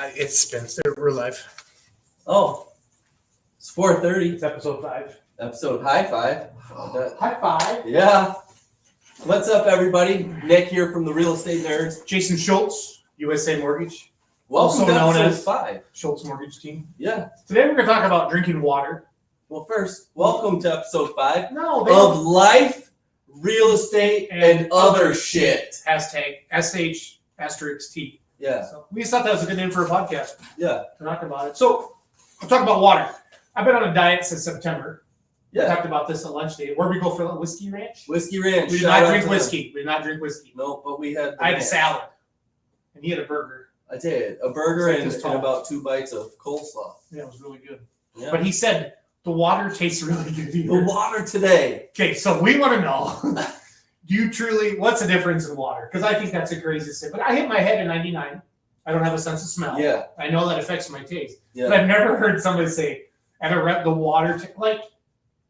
It spins. We're live. Oh, it's 4:30. It's episode 5. Episode high five. High five. Yeah. What's up, everybody? Nick here from the Real Estate Nerds. Jason Schultz, USA Mortgage. Welcome Also to known episode as 5. Schultz Mortgage Team. Yeah. Today we're going to talk about drinking water. Well, first, welcome to episode 5 No, of life, real estate, and other shit. Hashtag SH*T. Yeah. So we just thought that was a good name for a podcast Yeah. to talk about it. So we'll talk about water. I've been on a diet since September. We Yeah. talked about this at lunch date. Where we go for the Whiskey Ranch? Whiskey Ranch. We did Shout not out drink to whiskey. them. We did not drink whiskey. No, but we had. I had a ranch. salad, and he had a burger. I did a burger It's like and, this and tall. about 2 bites of coleslaw. Yeah, it was really good. Yeah. But he said the water tastes really good here. The water today. Okay, so we want to know, do you truly, what's the difference in water? Because I think that's a crazy thing. But I hit my head in 99. I don't have a sense of smell. Yeah. I know that affects my taste. Yeah. But I've never heard somebody say, at a rep, the water,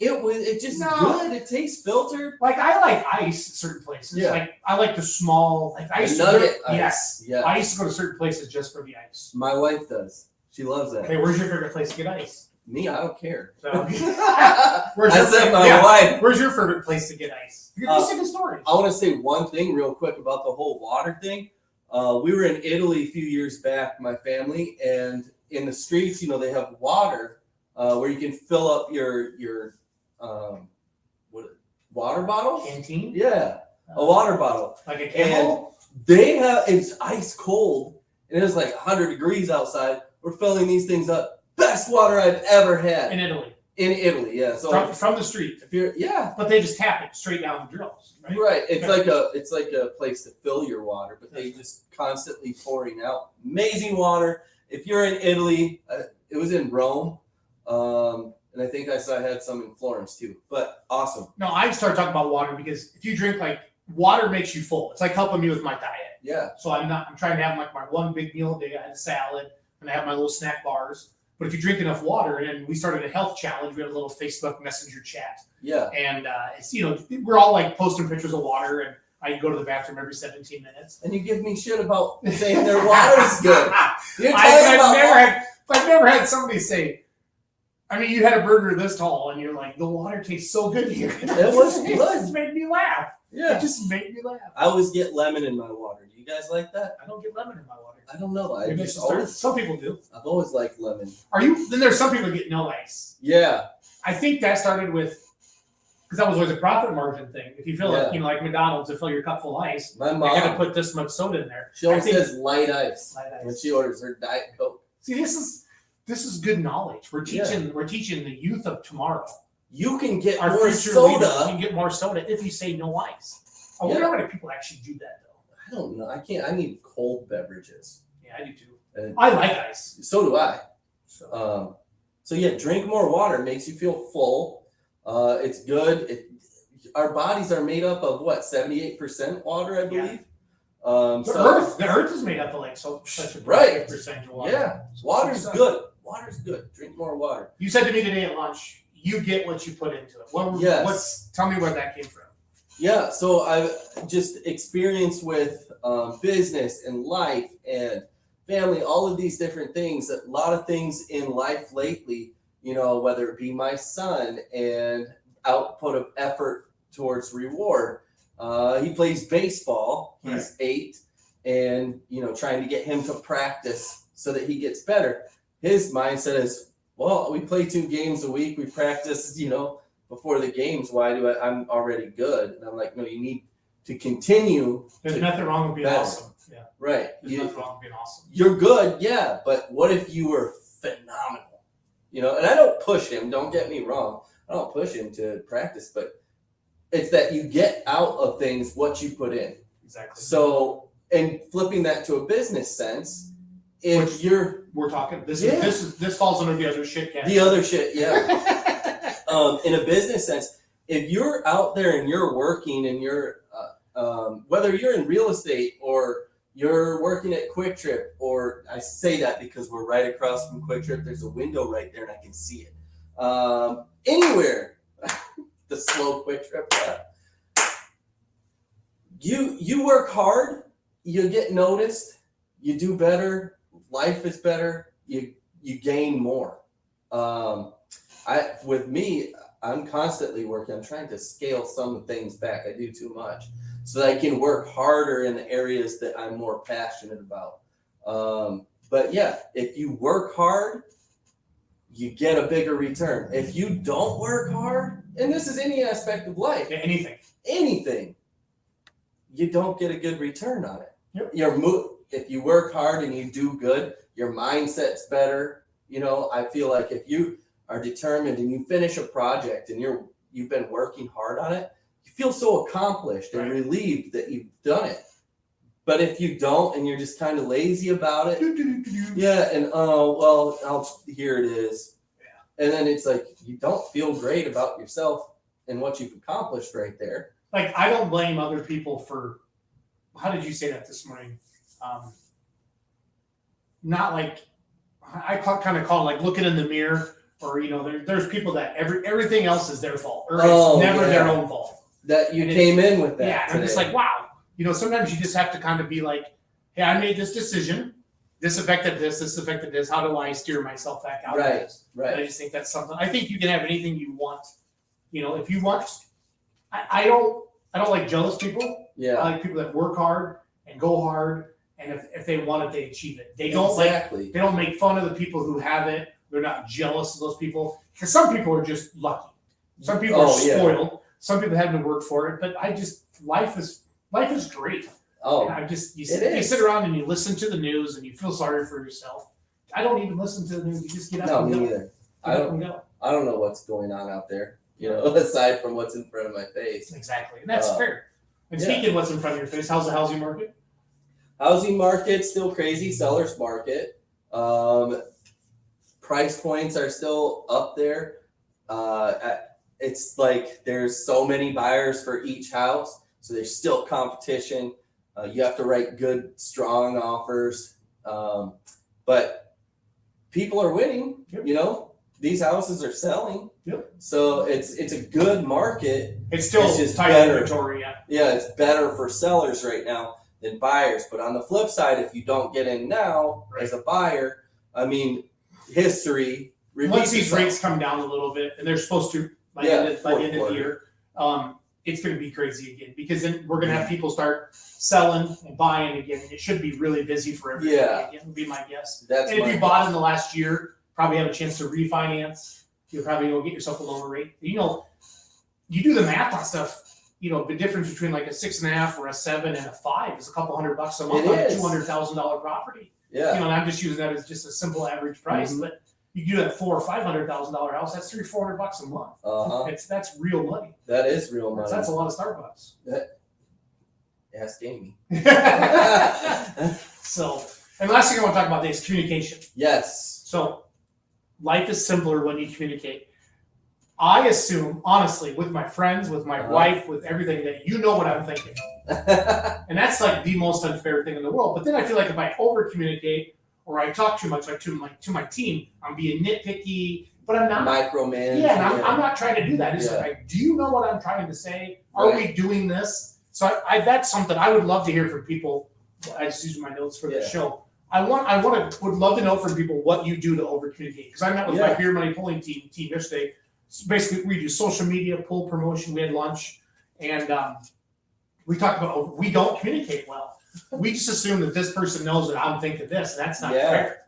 It just No. good. It tastes filtered. like I like ice at certain places. Yeah. Like I like the small, like I used to nugget go, ice. yes. Yeah. I used to go to certain places just for the ice. My wife does. She loves that. Okay, where's your favorite place to get ice? Me, I don't care. So, I where's your said favorite- my yeah. wife. Where's your favorite place to get ice? Just a good story. I want to say one thing real quick about the whole water thing. We were in Italy a few years back, my family, and in the streets, they have water where you can fill up your water bottle. Canteen? Yeah, a water bottle. Like a Camel? They have it's ice cold, and it's like 100 degrees outside. We're filling these things up. Best water I've ever had In Italy. in Italy. Yeah, so From the street. if you're But they just tap it straight down the drills, right? right, it's like a place to fill your water, but they just constantly pouring out amazing water. If you're in Italy, it was in Rome, and I think I had some in Florence too. But awesome. No, I start talking about water because if you drink water makes you full. It's like helping me with my diet. Yeah, So I'm trying to have my one big meal a day. I had a salad and I have my little snack bars. But if you drink enough water, and we started a health challenge, we had a little Facebook Messenger chat, yeah. and it's we're all like posting pictures of water, and I go to the bathroom every 17 minutes. And you give me shit about saying their water is good. You're talking about I've never had somebody say, I mean, you had a burger this tall, and you're like, the water tastes so good here. It was It good. just made me laugh. Yeah. It just made me laugh. I always get lemon in my water. Do you guys like that? I don't get lemon in my water. I don't know. Maybe I should start. Some people do. I've always liked lemon. Then there's some people that get no ice. Yeah. I think that started with, because that was always a profit margin thing. If you fill it, like McDonald's, to fill your cup full of ice, My you got to mom, put this much soda in there. she always I think- says light ice Light ice. when she orders her Diet Coke. See, this is good knowledge. We're teaching the youth of tomorrow. You can get Our more future leaders soda. can get more soda if you say no ice. I wonder how many people actually do that though. I don't know. I can't. I need cold beverages. Yeah, I do too. And I like ice. so do I. So So yeah, drink more water. Makes you feel full. It's good. Our bodies are made up of what, 78% water, I believe. the earth is made up of such a Right. percentage of water. Yeah, water's good. Water's good. Drink more water. You said to me today at lunch, you get what you put into it. Yes. Tell me where that came from. Yeah, so I've just experienced with business and life and family, all of these different things, a lot of things in life lately, whether it be my son and output of effort towards reward. He plays baseball. He's 8, and, trying to get him to practice so that he gets better. His mindset is, well, we play 2 games a week. We practice, before the games. Why do I'm already good? And I'm like, no, you need to continue. There's nothing wrong with being better. awesome. Yeah. Right. There's nothing wrong with being awesome. You're good, yeah, but what if you were phenomenal? And I don't push him, don't get me wrong. I don't push him to practice, but it's that you get out of things what you put in. Exactly. So, and flipping that to a business sense, we're talking this falls under the other shit category. The other shit, yeah. In a business sense, if you're out there and you're working and you're whether you're in real estate or you're working at Quick Trip, or I say that because we're right across from Quick Trip, there's a window right there and I can see it. Anywhere, the slow Quick Trip. You work hard, you get noticed, you do better. life is better, you gain more. With me, I'm constantly working. I'm trying to scale some things back. I do too much so that I can work harder in the areas that I'm more passionate about. But yeah, if you work hard, you get a bigger return. If you don't work hard, and this is any aspect of life, anything, you don't get a good return on it. Yep. If you work hard and you do good, your mindset's better. I feel like if you are determined and you finish a project and you've been working hard on it, you feel so accomplished and relieved that you've done it. But if you don't and you're just kind of lazy about it, here it is. Yeah. And then it's like you don't feel great about yourself and what you've accomplished right there. Like, I don't blame other people for, how did you say that this morning? Not like, I kind of call it like looking in the mirror, or there's people that everything else is their fault, or it's never their own fault. That you came in with that. Yeah, and I'm just like, wow. Sometimes you just have to kind of be like, hey, I made this decision. This affected this. How do I steer myself back out of this? Right. And I just think that's something. I think you can have anything you want. If you want, I don't like jealous people. Yeah. I like people that work hard and go hard, and if they want it, they achieve it. They don't they don't make fun of the people who have it. They're not jealous of those people, because some people are just lucky. Some people are spoiled. Yeah. Some people had to work for it. But life is great. Oh, and you sit around and you listen to the news and you feel sorry for yourself. I don't even listen to the news. You just get up and go. No, me either. I don't know what's going on out there, aside from what's in front of my face. Exactly. And that's fair. And speaking of what's in front of your face, how's the housing market? Housing market, still crazy. Seller's market. Price points are still up there. It's like there's so many buyers for each house. So there's still competition. You have to write good, strong offers. But people are winning. Yep. These houses are selling. Yep. So it's a good market. It's still just tight inventory. Yeah, it's better for sellers right now than buyers. But on the flip side, if you don't get in now as a buyer, history. Once these rates come down a little bit, and they're supposed to by the end of the year, it's going to be crazy again, because then we're going to have people start selling and buying again. It should be really busy for everybody again, would be my guess. And if you bought in the last year, probably have a chance to refinance. You'll probably go get yourself a lower rate. You do the math on stuff. The difference between like a 6.5 or a 7 and a 5 is a couple $100 a month on a $200,000 property. Yeah. And I'm just using that as just a simple average price, but you do that $400,000 or $500,000 house, that's $300-400 a month. That's real money. That is real money. That's a lot of Starbucks. Ask Amy. So, and last thing I want to talk about today is communication. Yes. So, life is simpler when you communicate. I assume, honestly, with my friends, with my wife, with everything, that you know what I'm thinking. And that's like the most unfair thing in the world. But then I feel like if I over communicate, or I talk too much, like to my team, I'm being nitpicky, but I'm not micromanaging. Yeah, and I'm not trying to do that. It's like, do you know what I'm trying to say? Are we doing this? So that's something I would love to hear from people. I just use my notes for the show. Would love to know from people what you do to over communicate, because I met with my beer money pulling team yesterday. So basically, we do social media, pull promotion. We had lunch, and we talked about we don't communicate well. We just assume that this person knows that I'm thinking this, and that's not fair.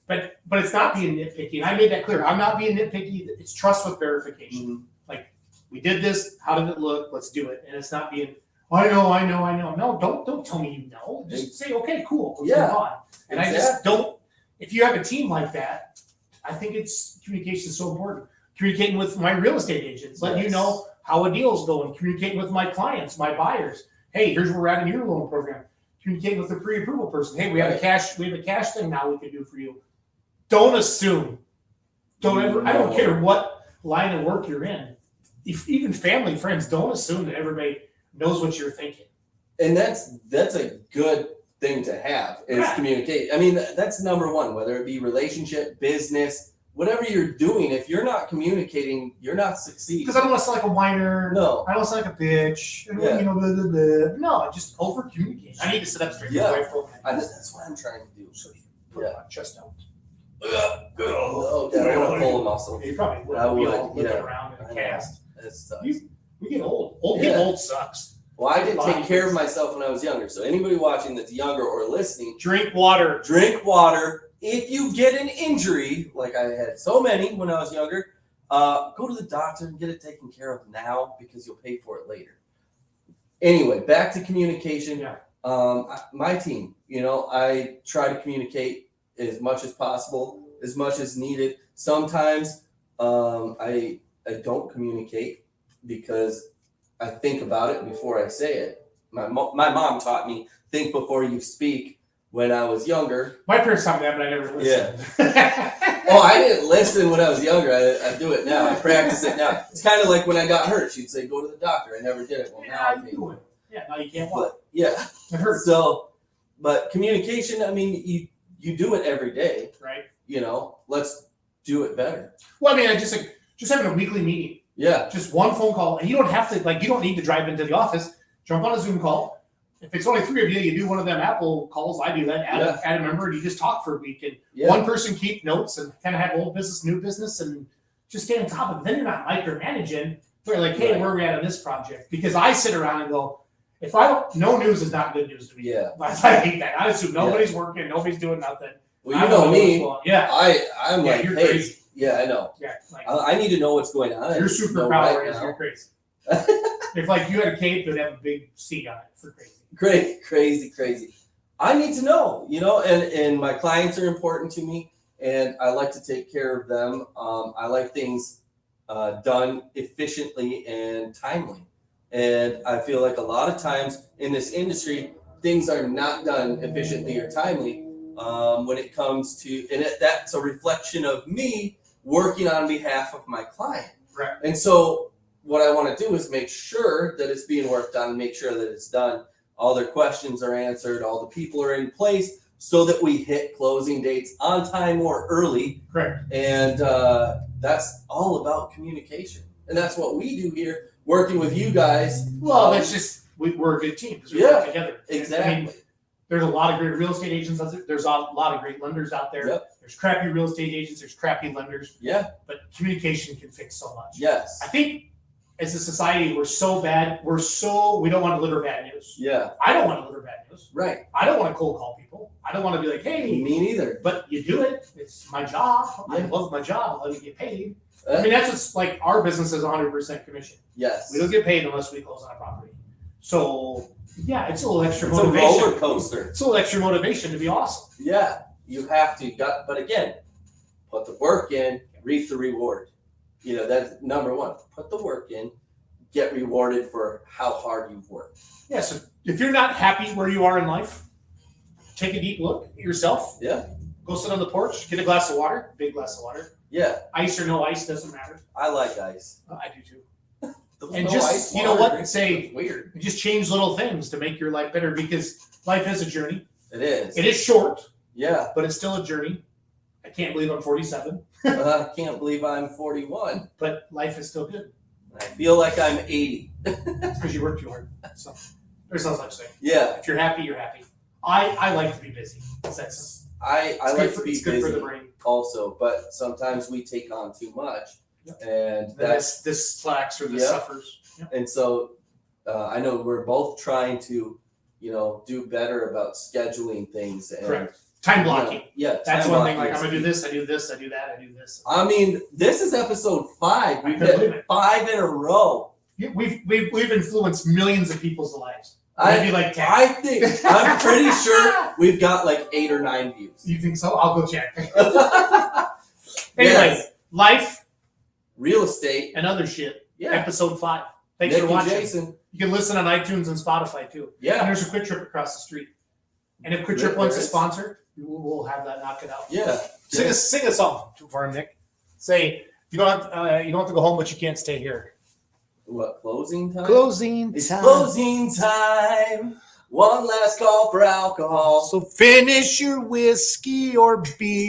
But it's not being nitpicky, and I made that clear. I'm not being nitpicky. It's trust with verification. Mm-hmm. Like, we did this. How did it look? Let's do it. And it's not being, I know. No, don't tell me you know. Just say, okay, cool. Let's move on. And I just don't. If you have a team like that, I think communication is so important. Communicating with my real estate agents, letting you know how a deal's going. Communicating with my clients, my buyers. Hey, here's where we're at in your loan program. Communicating with the pre-approval person. Hey, we have a cash thing now we can do for you. Don't assume. Don't ever. I don't care what line of work you're in. Even family, friends, don't assume that everybody knows what you're thinking. And that's a good thing to have is communicate. I mean, that's number one. Whether it be relationship, business, whatever you're doing, if you're not communicating, you're not succeeding. Because I don't want to sound like a whiner. No. I don't sound like a bitch. Blah, blah, blah. No, just over communicate. I need to sit up straight. Yeah. That's what I'm trying to do. So put it on chest out. Okay, I want to pull a muscle. You probably would. I would, Be all looking yeah. around in I a know. cast. That sucks. We get old. Getting Yeah. old sucks. Well, I didn't take Body care of is- myself when I was younger. So anybody watching that's younger or listening, Drink water. drink water. If you get an injury, like I had so many when I was younger, go to the doctor and get it taken care of now because you'll pay for it later. Anyway, back to communication. Yeah. My team, I try to communicate as much as possible, as much as needed. Sometimes I don't communicate because I think about it before I say it. My mom taught me think before you speak when I was younger. My parents taught me that, but I never listened. Oh, I didn't listen when I was younger. I do it now. I practice it now. It's kind of like when I got hurt. She'd say, go to the doctor. I never did it. Well, now I you do do it. Yeah, now you can't walk. But yeah. It hurts. So, but communication, I mean, you do it every day. Right. Let's do it better. Well, I mean, just having a weekly meeting. Yeah. Just one phone call, and you don't have to you don't need to drive into the office. Jump on a Zoom call. If it's only 3 of you, you do one of them Apple calls. I do that. Add a member, and you just talk for a week. And one person keep notes and kind of have old business, new business, and just stay on top of it. Then you're not micromanaging. They're like, hey, Right. where are we at on this project? Because I sit around and go, if I don't, no news is not good news to me. Yeah. I hate that. I assume nobody's working, nobody's doing nothing. Well, I you don't know what's me. going on. Yeah. I'm Yeah, like, you're hey, crazy. yeah, I know. Yeah. Like, I need to know what's going on. your I need to know superpower right is now. you're crazy. If you had a cape, it would have a big C on it for crazy. Great, crazy. I need to know, and my clients are important to me, and I like to take care of them. I like things done efficiently and timely. And I feel like a lot of times in this industry, things are not done efficiently or timely when it comes to, and that's a reflection of me working on behalf of my client. Right. And so what I want to do is make sure that it's being worked on, make sure that it's done. All their questions are answered, all the people are in place so that we hit closing dates on time or early. Correct. And that's all about communication. And that's what we do here, working with you guys. Well, that's just, we're a good team because we work together. Exactly. I mean, there's a lot of great real estate agents out there. There's a lot of great lenders out there. Yep. There's crappy real estate agents. There's crappy lenders. Yeah. But communication can fix so much. Yes. I think as a society, we're so bad. We don't want to deliver bad news. Yeah. I don't want to deliver bad news. Right. I don't want to cold call people. I don't want to be like, hey, Me neither. but you do it. It's my job. I Yeah. love my job. I love to get paid. I mean, that's what's like our business is 100% commission. Yes. We don't get paid unless we close on a property. So yeah, it's a little extra It's a motivation. roller coaster. It's a little extra motivation to be awesome. Yeah. You have to. But again, put the work in, reap the reward. That's number one. Put the work in, get rewarded for how hard you've worked. Yeah. So if you're not happy where you are in life, take a deep look at yourself. Yeah. Go sit on the porch, get a glass of water, big glass of water. Yeah. Ice or no ice doesn't matter. I like ice. I do too. There's And no just, ice you know water what? drinking. Say- It's weird. Just change little things to make your life better because life is a journey. It is. It is short, Yeah. but it's still a journey. I can't believe I'm 47, I can't believe I'm 41. but life is still good. I feel like I'm 80. It's because you work too hard. So there's no such thing. Yeah. If you're happy, you're happy. I like to be busy. That's I like to be it's good for the busy brain. also, but sometimes we take on too much. Yep. And that's This slacks or this Yep. suffers. Yep. and so I know we're both trying to, do better about scheduling things and Correct. Time blocking. Yeah, That's time one thing. blocking Like I'm is gonna do key. this, I do this, I do that, I do this. I mean, this is episode 5. I We've couldn't believe hit it. 5 in a row. Yeah, we've influenced millions of people's lives. I Maybe like 10. I'm pretty sure we've got like 8 or 9 views. You think so? I'll go check. Anyway, Yes. life Real estate. and other shit. Yeah. Episode 5. Thanks Nick for and watching. Jason. You can listen on iTunes and Spotify too. And Yeah. there's a Quick Trip across the street. And if Quick Trip There wants to is. sponsor, we'll have that knock it out. Yeah. Sing a song for him, Nick. Say you don't have to go home, but you can't stay here. What, closing time? Closing It's closing time. One last call for alcohol. So finish your whiskey or beer.